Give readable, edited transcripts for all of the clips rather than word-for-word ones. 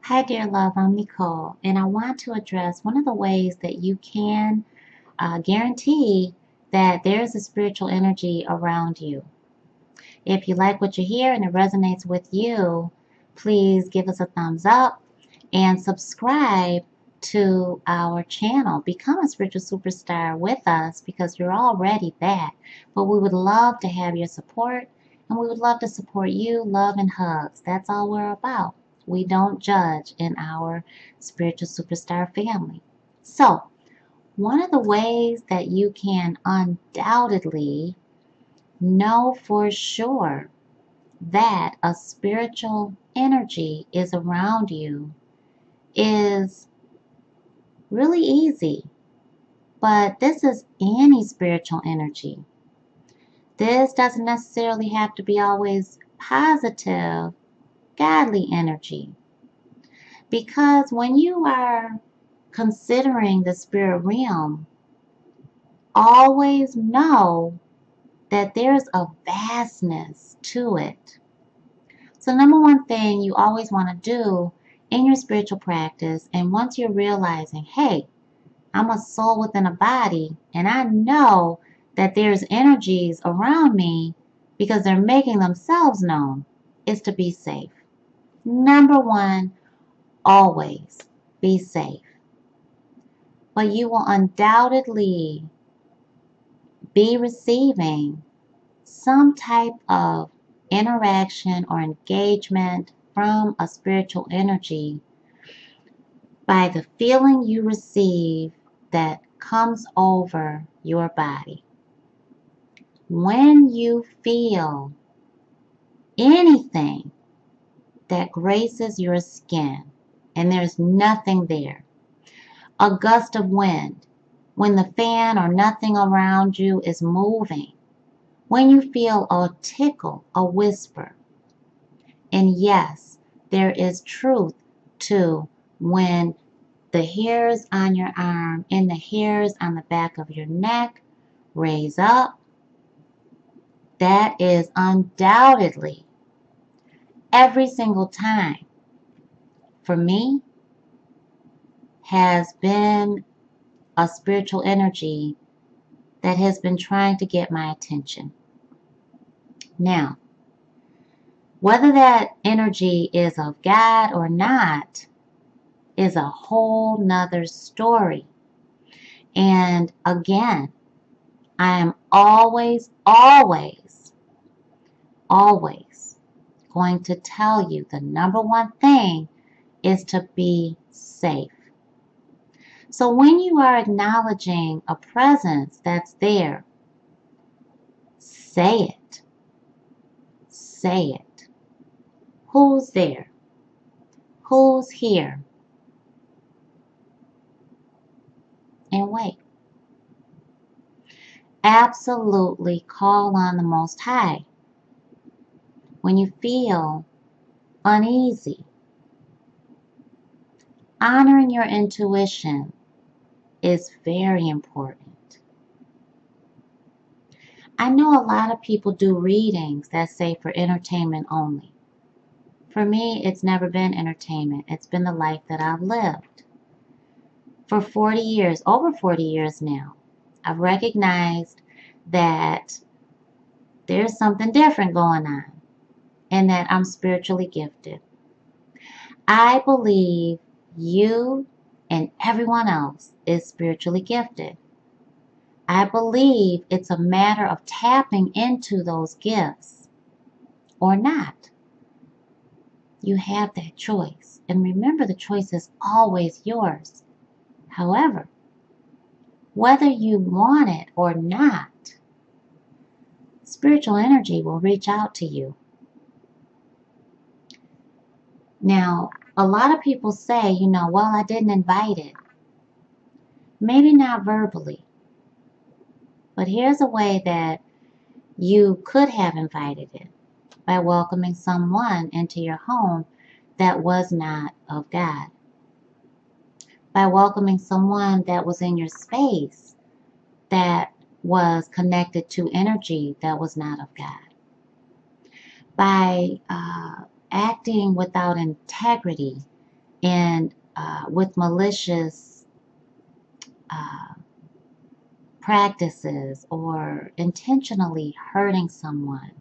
Hi, dear love, I'm Nicole, and I want to address one of the ways that you can guarantee that there's a spiritual energy around you. If you like what you hear and it resonates with you, please give us a thumbs up and subscribe to our channel. Become a spiritual superstar with us because you're already that. But we would love to have your support, and we would love to support you. Love and hugs. That's all we're about. We don't judge in our spiritual superstar family. So, one of the ways that you can undoubtedly know for sure that a spiritual energy is around you is really easy. But this is any spiritual energy. This doesn't necessarily have to be always positive, godly energy. Because when you are considering the spirit realm, always know that there's a vastness to it. So number one thing you always want to do in your spiritual practice, and once you're realizing, hey, I'm a soul within a body, and I know that there's energies around me because they're making themselves known, is to be safe. Number one, always be safe. But you will undoubtedly be receiving some type of interaction or engagement from a spiritual energy by the feeling you receive that comes over your body. When you feel anything that graces your skin and there's nothing there, a gust of wind, when the fan or nothing around you is moving, when you feel a tickle, a whisper, and yes, there is truth to when the hairs on your arm and the hairs on the back of your neck raise up, that is undoubtedly every single time for me has been a spiritual energy that has been trying to get my attention. Now, whether that energy is of God or not is a whole nother story. And again, I am always going to tell you the number one thing is to be safe. So when you are acknowledging a presence that's there, say it. Say it. Who's there? Who's here? And wait. Absolutely call on the Most High when you feel uneasy. Honoring your intuition is very important. I know a lot of people do readings that say for entertainment only. For me, it's never been entertainment. It's been the life that I've lived. For 40 years, over 40 years now, I've recognized that there's something different going on and that I'm spiritually gifted. I believe you and everyone else is spiritually gifted. I believe it's a matter of tapping into those gifts or not. You have that choice. And remember, the choice is always yours. However, whether you want it or not, spiritual energy will reach out to you. Now, a lot of people say, well, I didn't invite it. Maybe not verbally. But here's a way that you could have invited it, by welcoming someone into your home that was not of God. By welcoming someone that was in your space that was connected to energy that was not of God. By acting without integrity and with malicious practices or intentionally hurting someone,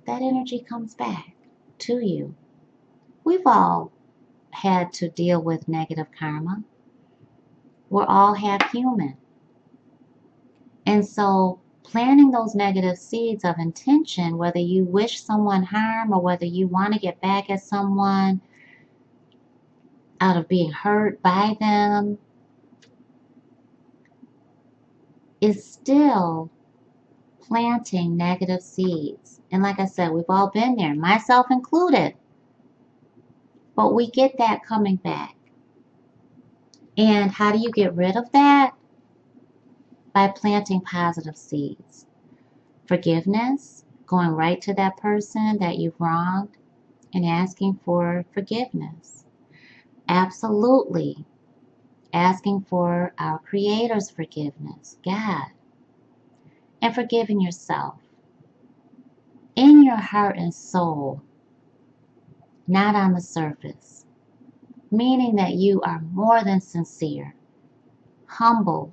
that energy comes back to you. We've all had to deal with negative karma. We're all half human. And so planting those negative seeds of intention, whether you wish someone harm or whether you want to get back at someone out of being hurt by them, is still planting negative seeds. And like I said, we've all been there, myself included. But we get that coming back. And how do you get rid of that? By planting positive seeds. Forgiveness, going right to that person that you've wronged and asking for forgiveness. Absolutely asking for our Creator's forgiveness, God, and forgiving yourself in your heart and soul, not on the surface, meaning that you are more than sincere, humbled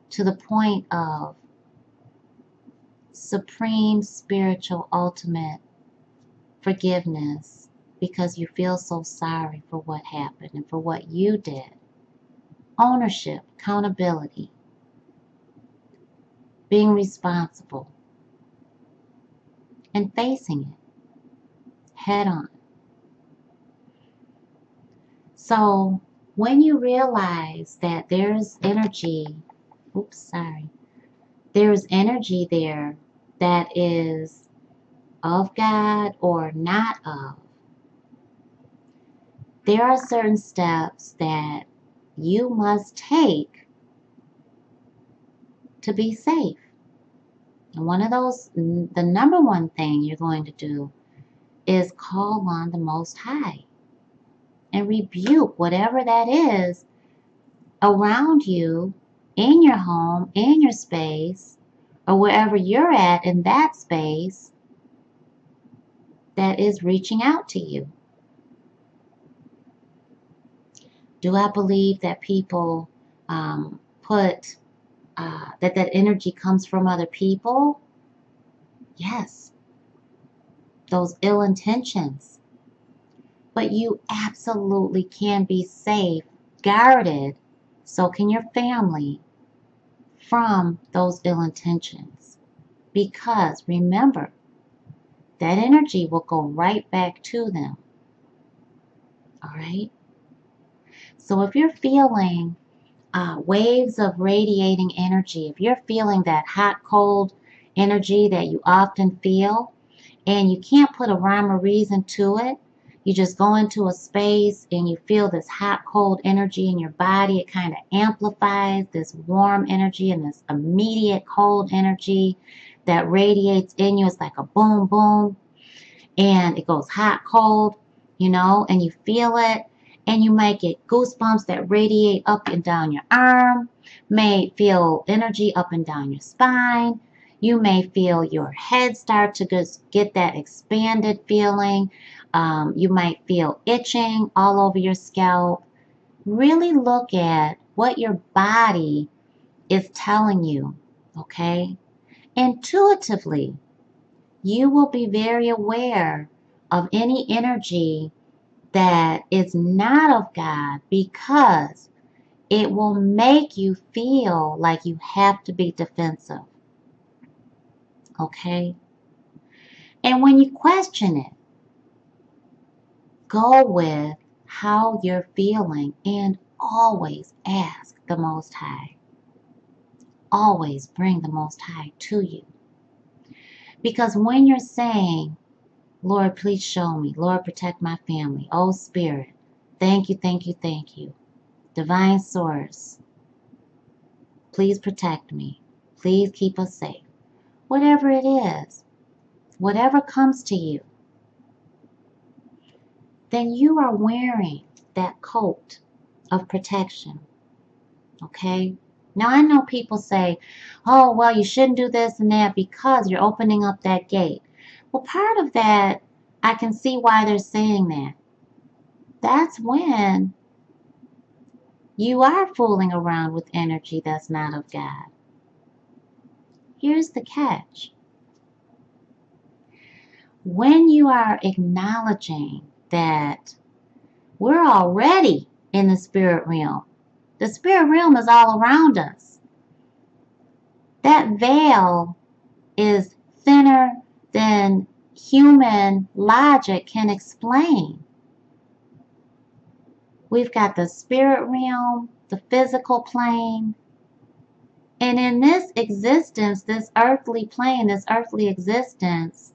to the point of supreme spiritual ultimate forgiveness because you feel so sorry for what happened and for what you did. Ownership, accountability, being responsible, and facing it head on. So when you realize that there's energy, there's energy there that is of God or not of, there are certain steps that you must take to be safe. And one of those, the number one thing you're going to do is call on the Most High and rebuke whatever that is around you, in your home, in your space, or wherever you're at in that space that is reaching out to you. Do I believe that people that energy comes from other people? Yes. Those ill intentions. But you absolutely can be safe, guarded, so can your family, from those ill intentions. Because remember, that energy will go right back to them. All right? So if you're feeling waves of radiating energy, if you're feeling that hot, cold energy that you often feel, and you can't put a rhyme or reason to it, you just go into a space and you feel this hot, cold energy in your body. It kind of amplifies this warm energy and this immediate cold energy that radiates in you. It's like a boom, boom. And it goes hot, cold, and you feel it. And you might get goosebumps that radiate up and down your arm. May feel energy up and down your spine. You may feel your head start to just get that expanded feeling. You might feel itching all over your scalp. Really look at what your body is telling you, okay? Intuitively, you will be very aware of any energy that is not of God, because it will make you feel like you have to be defensive. Okay? And when you question it, go with how you're feeling and always ask the Most High. Always bring the Most High to you. Because when you're saying, Lord, please show me. Lord, protect my family. Oh, Spirit, thank you, thank you, thank you. Divine Source, please protect me. Please keep us safe. Whatever it is, whatever comes to you, then you are wearing that coat of protection. Okay? Now, I know people say, oh, well, you shouldn't do this and that because you're opening up that gate. Well, part of that, I can see why they're saying that. that's when you are fooling around with energy that's not of God. Here's the catch. When you are acknowledging that we're already in the spirit realm is all around us. That veil is thinner than human logic can explain. We've got the spirit realm, the physical plane, and in this existence, this earthly plane, this earthly existence,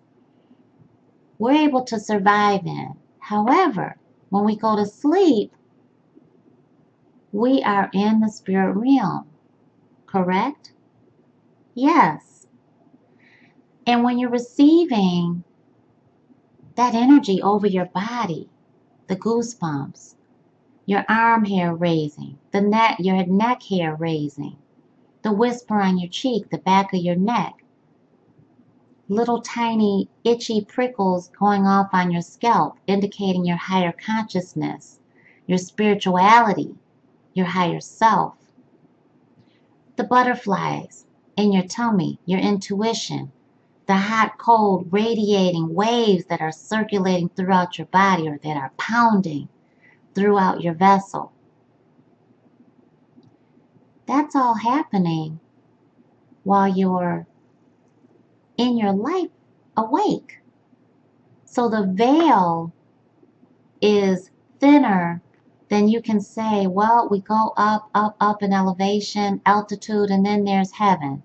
we're able to survive in. However, when we go to sleep, we are in the spirit realm, correct? Yes. And when you're receiving that energy over your body, the goosebumps, your arm hair raising, your neck hair raising, the whisper on your cheek, the back of your neck, little tiny itchy prickles going off on your scalp, indicating your higher consciousness, your spirituality, your higher self. The butterflies in your tummy, your intuition, the hot, cold, radiating waves that are circulating throughout your body or that are pounding throughout your vessel. That's all happening while you're in your life awake. So the veil is thinner than you can say, well, we go up, up, up in elevation, altitude, and then there's heaven.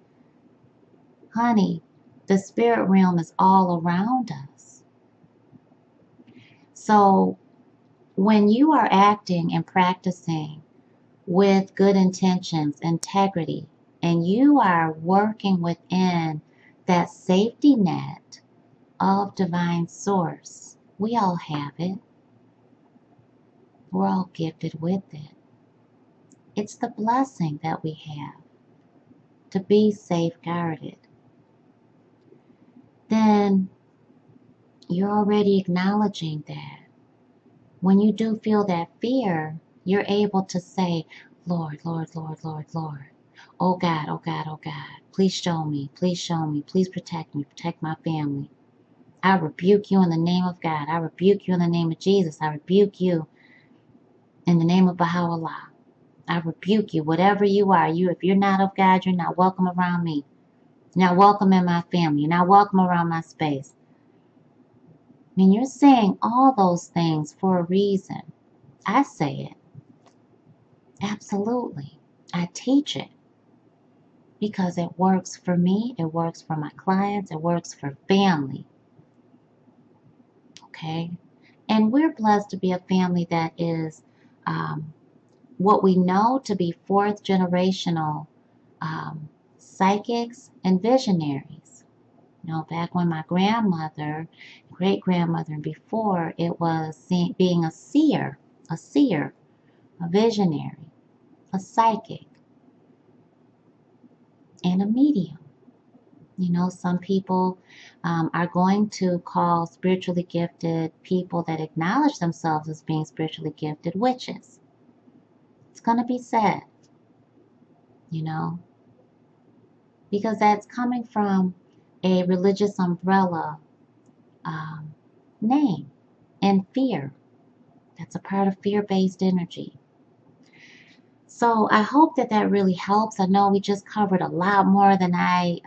Honey, the spirit realm is all around us. So when you are acting and practicing with good intentions, integrity, and you are working within that safety net of divine source, we all have it. We're all gifted with it. It's the blessing that we have to be safeguarded. Then you're already acknowledging that. When you do feel that fear, you're able to say, Lord, Lord, Lord, Lord, Lord. Oh God, oh God, oh God. Please show me, please show me, please protect me, protect my family. I rebuke you in the name of God. I rebuke you in the name of Jesus. I rebuke you in the name of Baha'u'llah. I rebuke you, whatever you are. If you're not of God, you're not welcome around me. You're not welcome in my family. You're not welcome around my space. I mean, you're saying all those things for a reason. I say it. Absolutely. I teach it. Because it works for me. It works for my clients. It works for family. Okay? And we're blessed to be a family that is what we know to be fourth generational psychics and visionaries. You know, back when my grandmother, great-grandmother, and before, it was being a seer, a visionary, a psychic, and a medium. You know, some people are going to call spiritually gifted people that acknowledge themselves as being spiritually gifted witches. It's going to be said, you know, because that's coming from a religious umbrella name and fear. That's a part of fear-based energy. So I hope that really helps. I know we just covered a lot more than I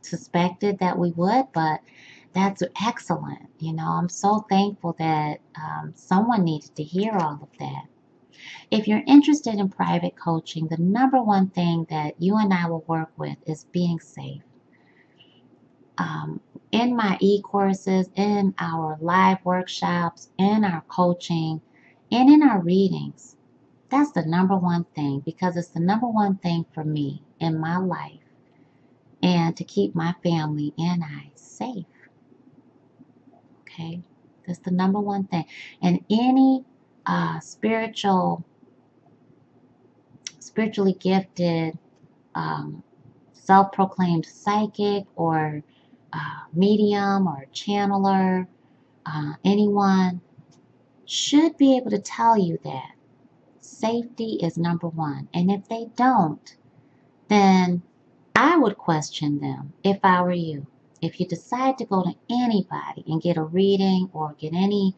suspected that we would, but that's excellent. You know, I'm so thankful that someone needed to hear all of that. If you're interested in private coaching, the number one thing that you and I will work with is being safe. In my e-courses, in our live workshops, in our coaching, and in our readings, that's the number one thing, because it's the number one thing for me in my life and to keep my family and I safe. Okay? That's the number one thing. And any spiritually gifted, self-proclaimed psychic or medium or channeler, anyone should be able to tell you that safety is number one. And if they don't, then I would question them if I were you. If you decide to go to anybody and get a reading or get any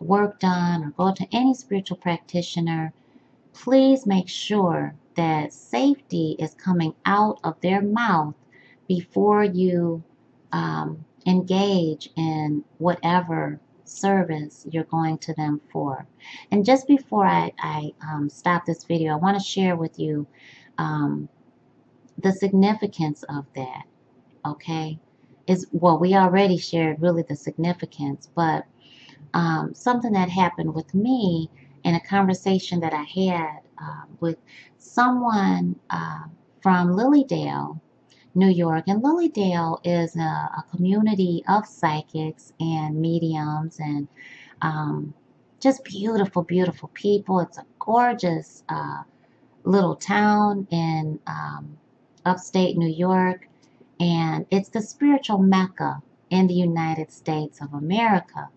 work done or go to any spiritual practitioner, please make sure that safety is coming out of their mouth before you engage in whatever service you're going to them for. And just before I stop this video, I want to share with you the significance of that, okay? Well, we already shared really the significance, but something that happened with me in a conversation that I had with someone from Lilydale, New York. And Lilydale is a community of psychics and mediums and just beautiful, beautiful people. It's a gorgeous little town in upstate New York, and it's the spiritual Mecca in the United States of America.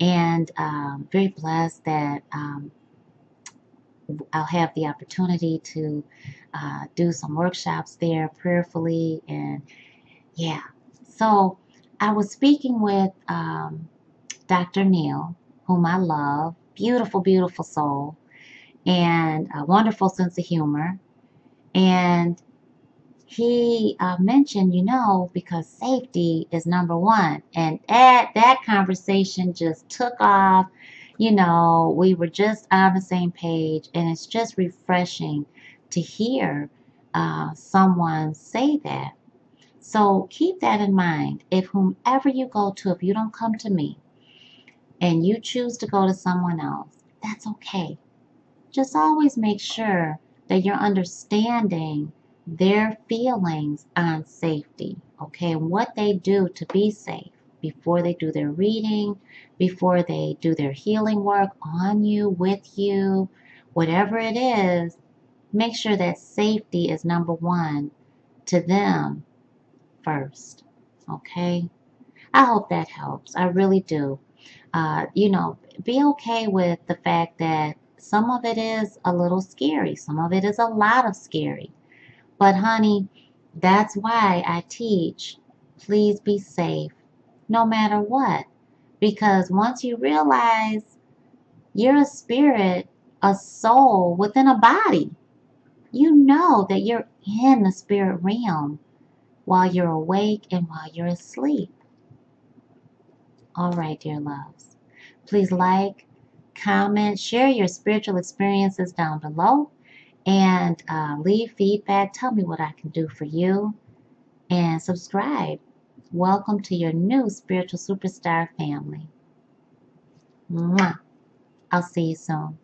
And very blessed that I'll have the opportunity to do some workshops there prayerfully. And yeah, so I was speaking with Dr. Neil, whom I love, beautiful, beautiful soul, and a wonderful sense of humor. And he mentioned, because safety is number one. And that conversation just took off. We were just on the same page, and it's just refreshing to hear someone say that. So keep that in mind. If whomever you go to, if you don't come to me and you choose to go to someone else, that's okay. Just always make sure that you're understanding their feelings on safety, okay, and what they do to be safe before they do their reading, before they do their healing work on you, with you, whatever it is. Make sure that safety is number one to them first, okay? I hope that helps. I really do. Be okay with the fact that some of it is a little scary. Some of it is a lot of scary. But honey, that's why I teach, please be safe no matter what. Because once you realize you're a spirit, a soul within a body, you know that you're in the spirit realm while you're awake and while you're asleep. All right, dear loves. Please like, comment, share your spiritual experiences down below, and leave feedback. Tell me what I can do for you, and subscribe. Welcome to your new spiritual superstar family. Mwah. I'll see you soon.